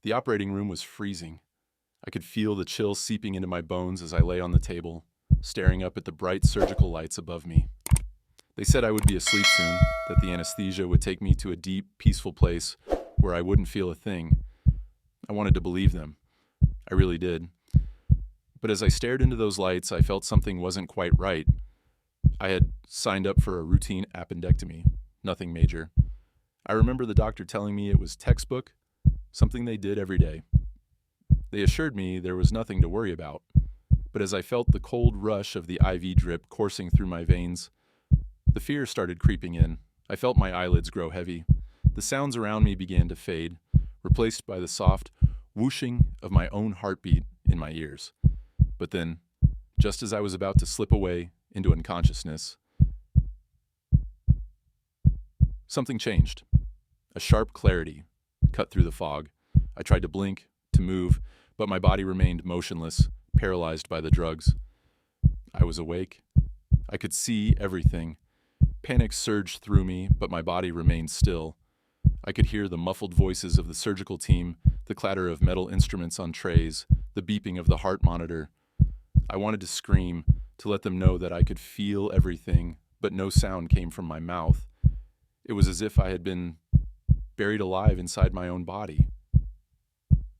The operating room was freezing. I could feel the chill seeping into my bones as I lay on the table, staring up at the bright surgical lights above me. They said I would be asleep soon, that the anesthesia would take me to a deep, peaceful place where I wouldn't feel a thing. I wanted to believe them. I really did. But as I stared into those lights, I felt something wasn't quite right. I had signed up for a routine appendectomy, nothing major. I remember the doctor telling me it was textbook, something they did every day. They assured me there was nothing to worry about. But as I felt the cold rush of the IV drip coursing through my veins, the fear started creeping in. I felt my eyelids grow heavy. The sounds around me began to fade, replaced by the soft whooshing of my own heartbeat in my ears. But then, just as I was about to slip away into unconsciousness, something changed. A sharp clarity cut through the fog. I tried to blink, to move, but my body remained motionless, paralyzed by the drugs. I was awake. I could see everything. Panic surged through me, but my body remained still. I could hear the muffled voices of the surgical team, the clatter of metal instruments on trays, the beeping of the heart monitor. I wanted to scream, to let them know that I could feel everything, but no sound came from my mouth. It was as if I had been buried alive inside my own body.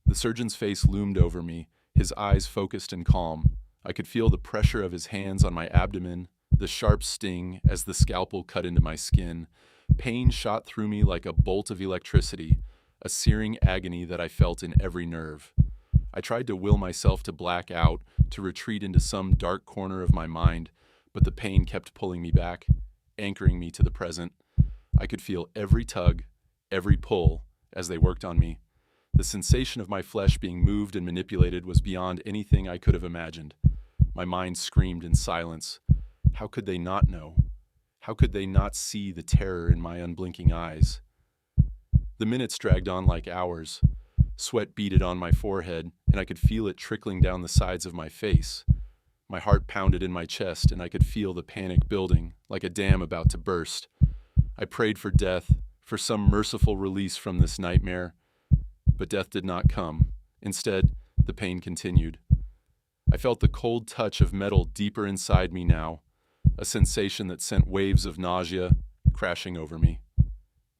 The surgeon's face loomed over me, his eyes focused and calm. I could feel the pressure of his hands on my abdomen, the sharp sting as the scalpel cut into my skin. Pain shot through me like a bolt of electricity, a searing agony that I felt in every nerve. I tried to will myself to black out, to retreat into some dark corner of my mind, but the pain kept pulling me back, anchoring me to the present. I could feel every tug, every pull, as they worked on me. The sensation of my flesh being moved and manipulated was beyond anything I could have imagined. My mind screamed in silence. How could they not know? How could they not see the terror in my unblinking eyes? The minutes dragged on like hours. Sweat beaded on my forehead, and I could feel it trickling down the sides of my face. My heart pounded in my chest, and I could feel the panic building, like a dam about to burst. I prayed for death, for some merciful release from this nightmare. But death did not come. Instead, the pain continued. I felt the cold touch of metal deeper inside me now, a sensation that sent waves of nausea crashing over me.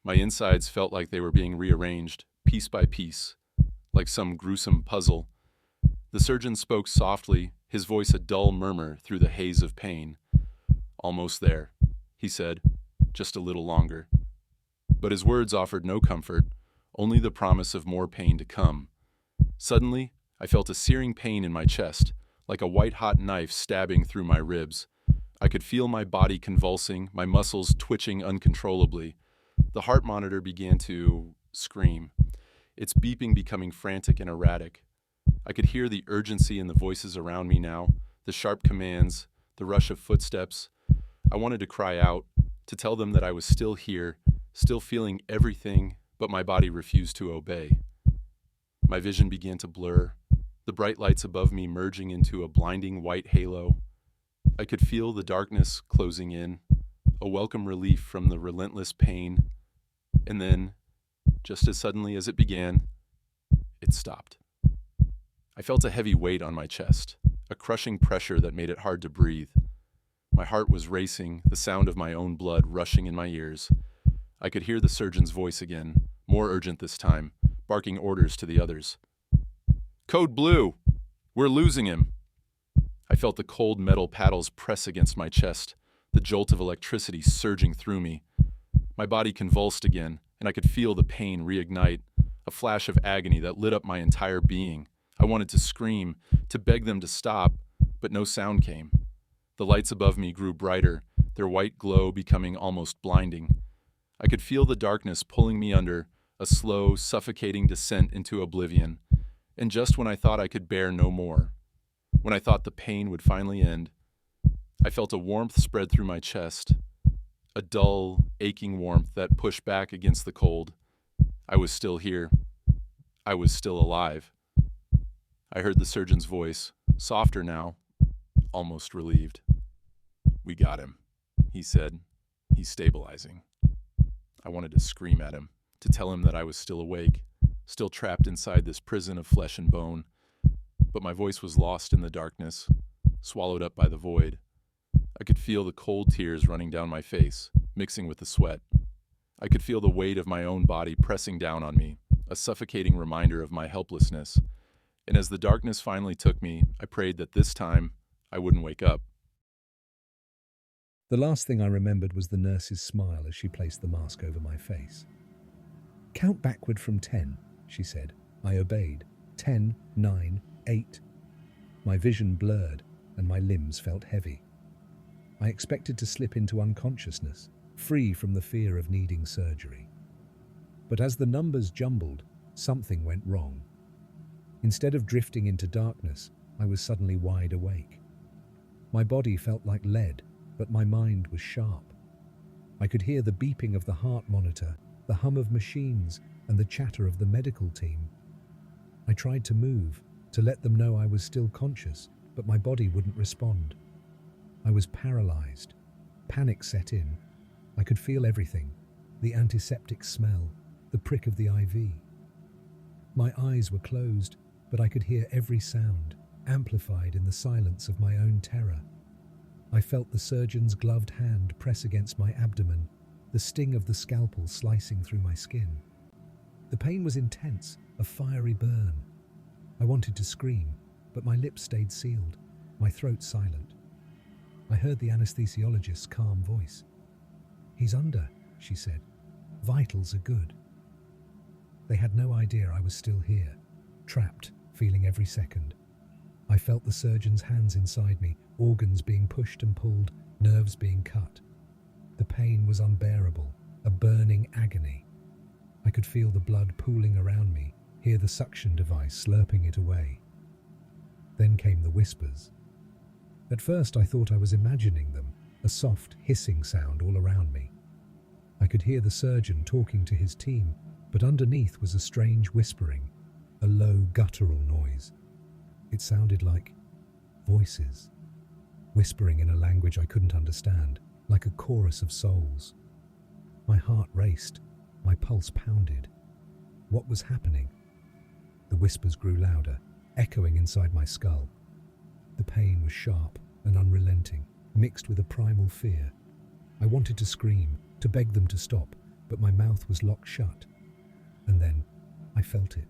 My insides felt like they were being rearranged, piece by piece, like some gruesome puzzle. The surgeon spoke softly, his voice a dull murmur through the haze of pain. "Almost there," he said, "just a little longer." But his words offered no comfort, only the promise of more pain to come. Suddenly, I felt a searing pain in my chest, like a white-hot knife stabbing through my ribs. I could feel my body convulsing, my muscles twitching uncontrollably. The heart monitor began to scream, its beeping becoming frantic and erratic. I could hear the urgency in the voices around me now, the sharp commands, the rush of footsteps. I wanted to cry out, to tell them that I was still here, still feeling everything, but my body refused to obey. My vision began to blur, the bright lights above me merging into a blinding white halo. I could feel the darkness closing in, a welcome relief from the relentless pain. And then, just as suddenly as it began, it stopped. I felt a heavy weight on my chest, a crushing pressure that made it hard to breathe. My heart was racing, the sound of my own blood rushing in my ears. I could hear the surgeon's voice again, more urgent this time, barking orders to the others. "Code Blue! We're losing him!" I felt the cold metal paddles press against my chest, the jolt of electricity surging through me. My body convulsed again, and I could feel the pain reignite, a flash of agony that lit up my entire being. I wanted to scream, to beg them to stop, but no sound came. The lights above me grew brighter, their white glow becoming almost blinding. I could feel the darkness pulling me under, a slow, suffocating descent into oblivion. And just when I thought I could bear no more, when I thought the pain would finally end, I felt a warmth spread through my chest, a dull, aching warmth that pushed back against the cold. I was still here. I was still alive. I heard the surgeon's voice, softer now, almost relieved. "We got him," he said. "He's stabilizing." I wanted to scream at him, to tell him that I was still awake, still trapped inside this prison of flesh and bone. But my voice was lost in the darkness, swallowed up by the void. I could feel the cold tears running down my face, mixing with the sweat. I could feel the weight of my own body pressing down on me, a suffocating reminder of my helplessness. And as the darkness finally took me, I prayed that this time I wouldn't wake up. The last thing I remembered was the nurse's smile as she placed the mask over my face. "Count backward from 10, she said. I obeyed. 10, 9, 8. My vision blurred and my limbs felt heavy. I expected to slip into unconsciousness, free from the fear of needing surgery. But as the numbers jumbled, something went wrong. Instead of drifting into darkness, I was suddenly wide awake. My body felt like lead, but my mind was sharp. I could hear the beeping of the heart monitor, the hum of machines, and the chatter of the medical team. I tried to move, to let them know I was still conscious, but my body wouldn't respond. I was paralyzed. Panic set in. I could feel everything: the antiseptic smell, the prick of the IV. My eyes were closed, but I could hear every sound, amplified in the silence of my own terror. I felt the surgeon's gloved hand press against my abdomen, the sting of the scalpel slicing through my skin. The pain was intense, a fiery burn. I wanted to scream, but my lips stayed sealed, my throat silent. I heard the anesthesiologist's calm voice. "He's under," she said. "Vitals are good." They had no idea I was still here, trapped, feeling every second. I felt the surgeon's hands inside me, organs being pushed and pulled, nerves being cut. The pain was unbearable, a burning agony. I could feel the blood pooling around me, hear the suction device slurping it away. Then came the whispers. At first I thought I was imagining them, a soft, hissing sound all around me. I could hear the surgeon talking to his team, but underneath was a strange whispering, a low, guttural noise. It sounded like voices, whispering in a language I couldn't understand, like a chorus of souls. My heart raced, my pulse pounded. What was happening? The whispers grew louder, echoing inside my skull. The pain was sharp and unrelenting, mixed with a primal fear. I wanted to scream, to beg them to stop, but my mouth was locked shut. And then I felt it.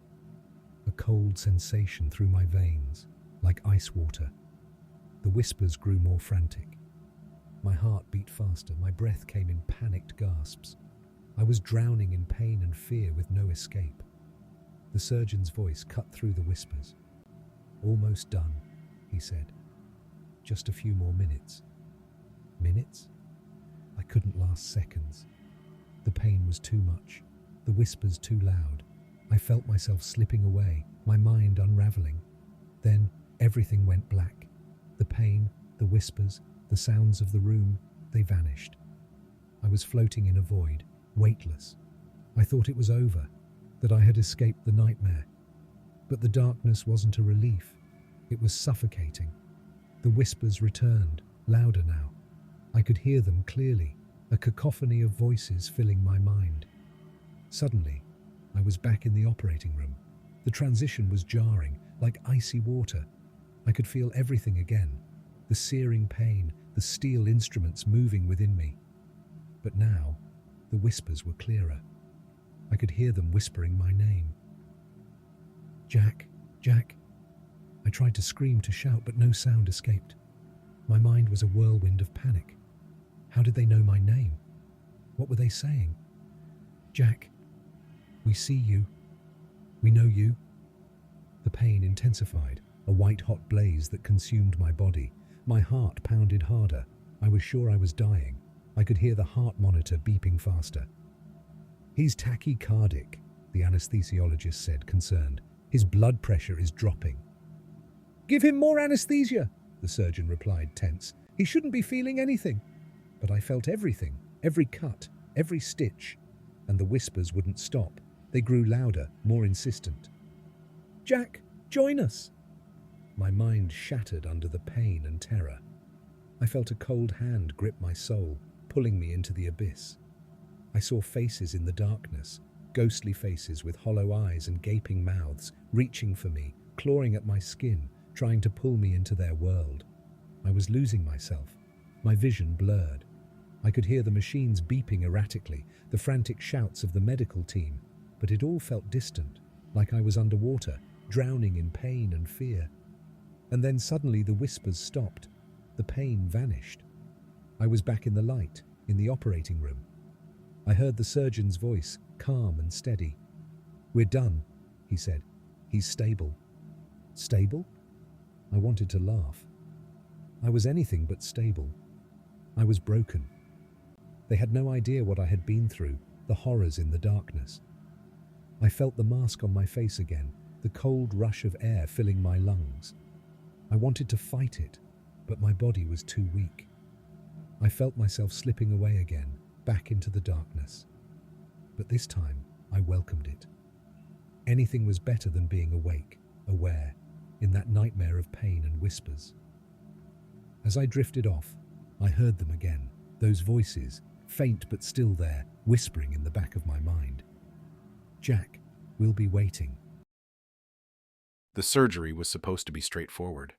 A cold sensation through my veins, like ice water. The whispers grew more frantic. My heart beat faster, my breath came in panicked gasps. I was drowning in pain and fear with no escape. The surgeon's voice cut through the whispers. "Almost done," he said. "Just a few more minutes." Minutes? I couldn't last seconds. The pain was too much, the whispers too loud. I felt myself slipping away, my mind unraveling. Then everything went black. The pain, the whispers, the sounds of the room, they vanished. I was floating in a void, weightless. I thought it was over, that I had escaped the nightmare. But the darkness wasn't a relief. It was suffocating. The whispers returned, louder now. I could hear them clearly, a cacophony of voices filling my mind. Suddenly, I was back in the operating room. The transition was jarring, like icy water. I could feel everything again, the searing pain, the steel instruments moving within me. But now, the whispers were clearer. I could hear them whispering my name. "Jack, Jack." I tried to scream, to shout, but no sound escaped. My mind was a whirlwind of panic. How did they know my name? What were they saying? "Jack, we see you. We know you." The pain intensified, a white-hot blaze that consumed my body. My heart pounded harder. I was sure I was dying. I could hear the heart monitor beeping faster. "He's tachycardic," the anesthesiologist said, concerned. "His blood pressure is dropping." "Give him more anesthesia," the surgeon replied, tense. "He shouldn't be feeling anything." But I felt everything, every cut, every stitch, and the whispers wouldn't stop. They grew louder, more insistent. "Jack, join us." My mind shattered under the pain and terror. I felt a cold hand grip my soul, pulling me into the abyss. I saw faces in the darkness, ghostly faces with hollow eyes and gaping mouths, reaching for me, clawing at my skin, trying to pull me into their world. I was losing myself, my vision blurred. I could hear the machines beeping erratically, the frantic shouts of the medical team, but it all felt distant, like I was underwater, drowning in pain and fear. And then suddenly the whispers stopped. The pain vanished. I was back in the light, in the operating room. I heard the surgeon's voice, calm and steady. "We're done," he said. "He's stable." Stable? I wanted to laugh. I was anything but stable. I was broken. They had no idea what I had been through, the horrors in the darkness. I felt the mask on my face again, the cold rush of air filling my lungs. I wanted to fight it, but my body was too weak. I felt myself slipping away again, back into the darkness. But this time, I welcomed it. Anything was better than being awake, aware, in that nightmare of pain and whispers. As I drifted off, I heard them again, those voices, faint but still there, whispering in the back of my mind. "Jack, we'll be waiting." The surgery was supposed to be straightforward.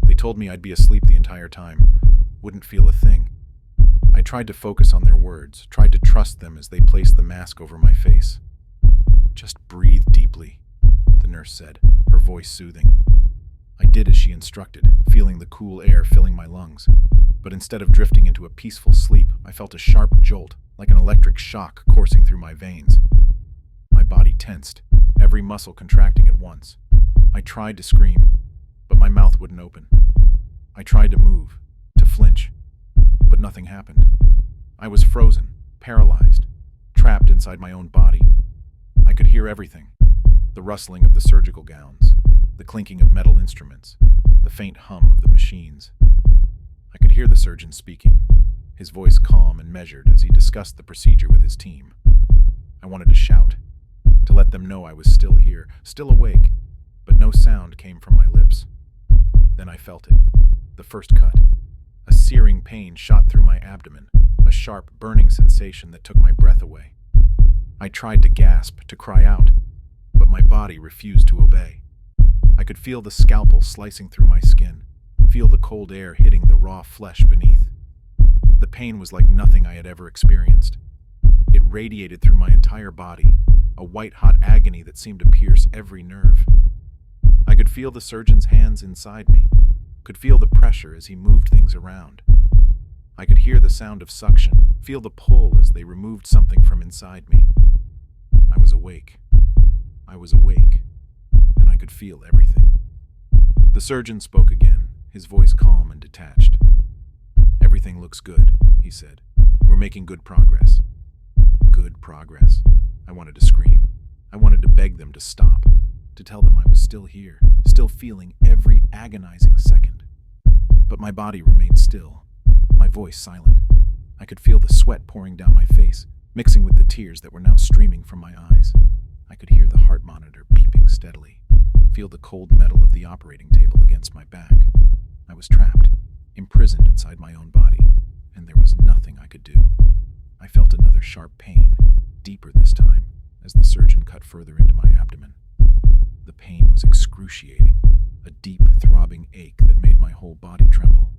They told me I'd be asleep the entire time, wouldn't feel a thing. I tried to focus on their words, tried to trust them as they placed the mask over my face. "Just breathe deeply," the nurse said, her voice soothing. I did as she instructed, feeling the cool air filling my lungs. But instead of drifting into a peaceful sleep, I felt a sharp jolt, like an electric shock coursing through my veins. My body tensed, every muscle contracting at once. I tried to scream, but my mouth wouldn't open. I tried to move, to flinch, but nothing happened. I was frozen, paralyzed, trapped inside my own body. I could hear everything: the rustling of the surgical gowns, the clinking of metal instruments, the faint hum of the machines. I could hear the surgeon speaking, his voice calm and measured as he discussed the procedure with his team. I wanted to shout, to let them know I was still here, still awake, but no sound came from my lips. Then I felt it, the first cut. A searing pain shot through my abdomen, a sharp, burning sensation that took my breath away. I tried to gasp, to cry out, but my body refused to obey. I could feel the scalpel slicing through my skin, feel the cold air hitting the raw flesh beneath. The pain was like nothing I had ever experienced. It radiated through my entire body, a white-hot agony that seemed to pierce every nerve. I could feel the surgeon's hands inside me, could feel the pressure as he moved things around. I could hear the sound of suction, feel the pull as they removed something from inside me. I was awake. I was awake, and I could feel everything. The surgeon spoke again, his voice calm and detached. "Everything looks good," he said. "We're making good progress." Good progress? I wanted to scream. I wanted to beg them to stop, to tell them I was still here, still feeling every agonizing second. But my body remained still, my voice silent. I could feel the sweat pouring down my face, mixing with the tears that were now streaming from my eyes. I could hear the heart monitor beeping steadily, feel the cold metal of the operating table against my back. I was trapped, imprisoned inside my own body, and there was nothing I could do. I felt another sharp pain, deeper this time, as the surgeon cut further into my abdomen. The pain was excruciating, a deep, throbbing ache that made my whole body tremble.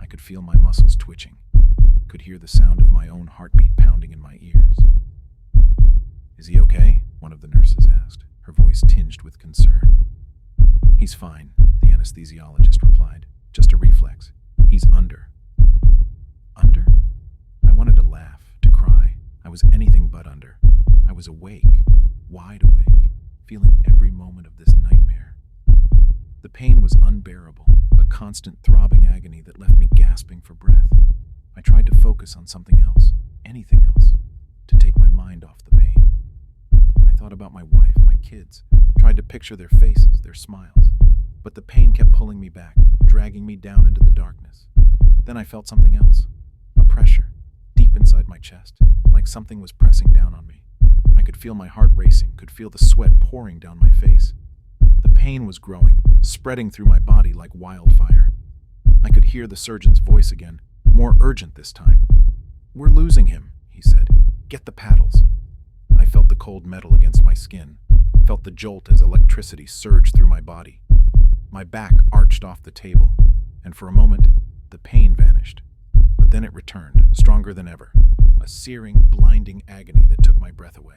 I could feel my muscles twitching, could hear the sound of my own heartbeat pounding in my ears. "Is he okay?" one of the nurses asked, her voice tinged with concern. "He's fine," the anesthesiologist replied. "Just a reflex. He's under." Under? I wanted to laugh, to cry. I was anything but under. I was awake, wide awake, feeling every moment of this nightmare. The pain was unbearable, a constant throbbing agony that left me gasping for breath. I tried to focus on something else, anything else, to take my mind off the pain. I thought about my wife, my kids, tried to picture their faces, their smiles. But the pain kept pulling me back, dragging me down into the darkness. Then I felt something else, a pressure, deep inside my chest, like something was pressing down on me. I could feel my heart racing, could feel the sweat pouring down my face. The pain was growing, spreading through my body like wildfire. I could hear the surgeon's voice again, more urgent this time. "We're losing him," he said. "Get the paddles." I felt the the cold metal against my skin, felt the jolt as electricity surged through my body. My back arched off the table, and for a moment, the pain vanished. But then it returned, stronger than ever, a searing, blinding agony that took my breath away.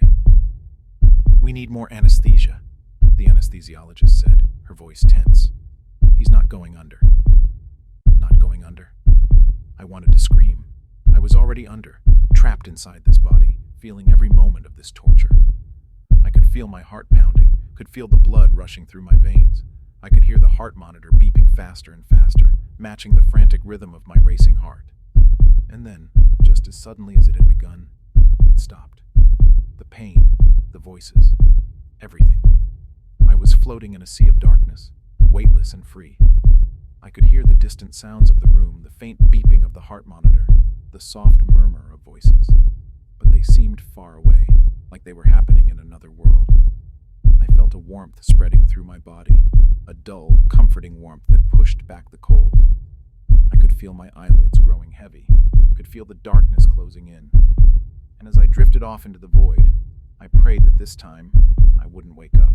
"We need more anesthesia," the anesthesiologist said, her voice tense. "He's not going under." Not going under? I wanted to scream. I was already under, trapped inside this body, feeling every moment of this torture. I could feel my heart pounding, could feel the blood rushing through my veins. I could hear the heart monitor beeping faster and faster, matching the frantic rhythm of my racing heart. And then, just as suddenly as it had begun, it stopped. The pain, the voices, everything. I was floating in a sea of darkness, weightless and free. I could hear the distant sounds of the room, the faint beeping of the heart monitor, the soft murmur of voices. But they seemed far away, like they were happening in another world. I felt a warmth spreading through my body, a dull, comforting warmth that pushed back the cold. I could feel my eyelids growing heavy, could feel the darkness closing in. And as I drifted off into the void, I prayed that this time I wouldn't wake up.